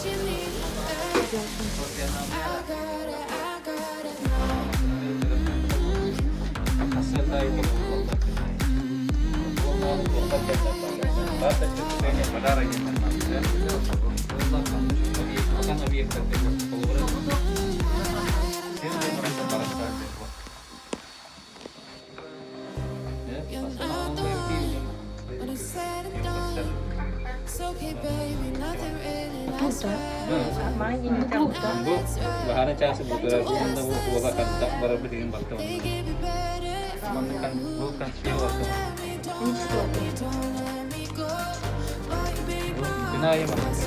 Bu bahannya cara sebetulnya untuk buat kata baru bikin bakso. Bukan siapa tuh. Benar ya mas.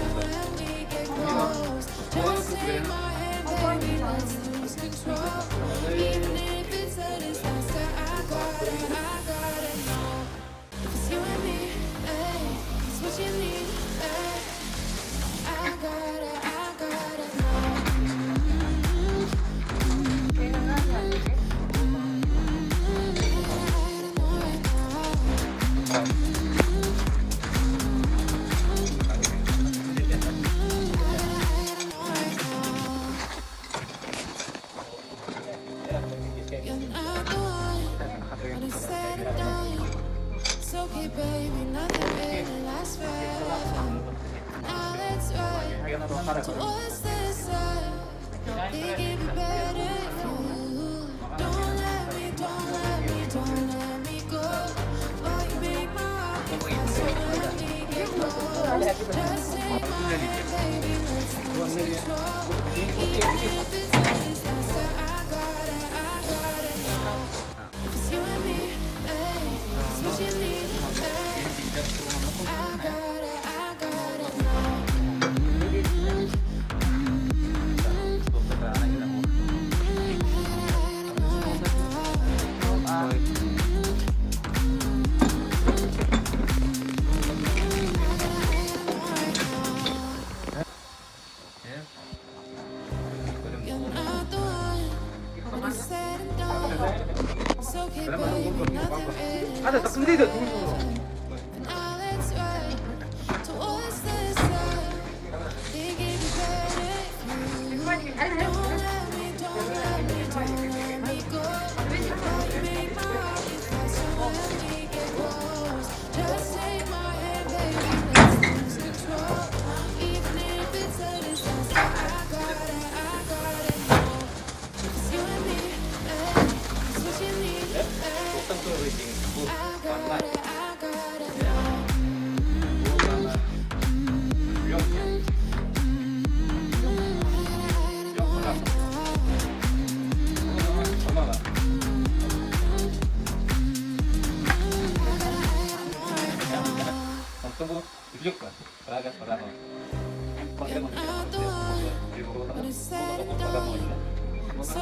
Ada tak sendiri tu.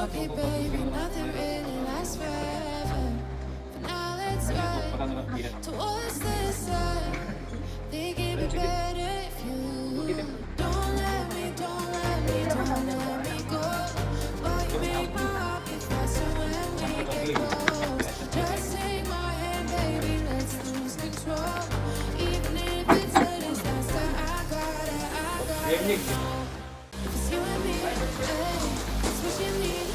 Okay, baby, nothing really lasts forever. But now let's ride towards the sun. Think it'd be better if you don't let me go. While you make my heart beat faster when we get close. Just take my hand, baby, let's lose control. Even if it's a disaster, I gotta know. It's you and me, it's what you need.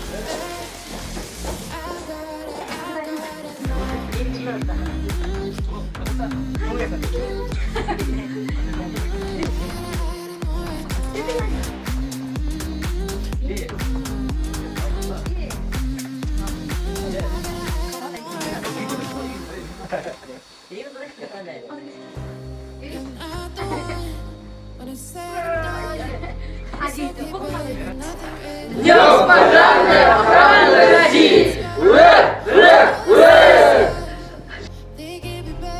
Dios más grande.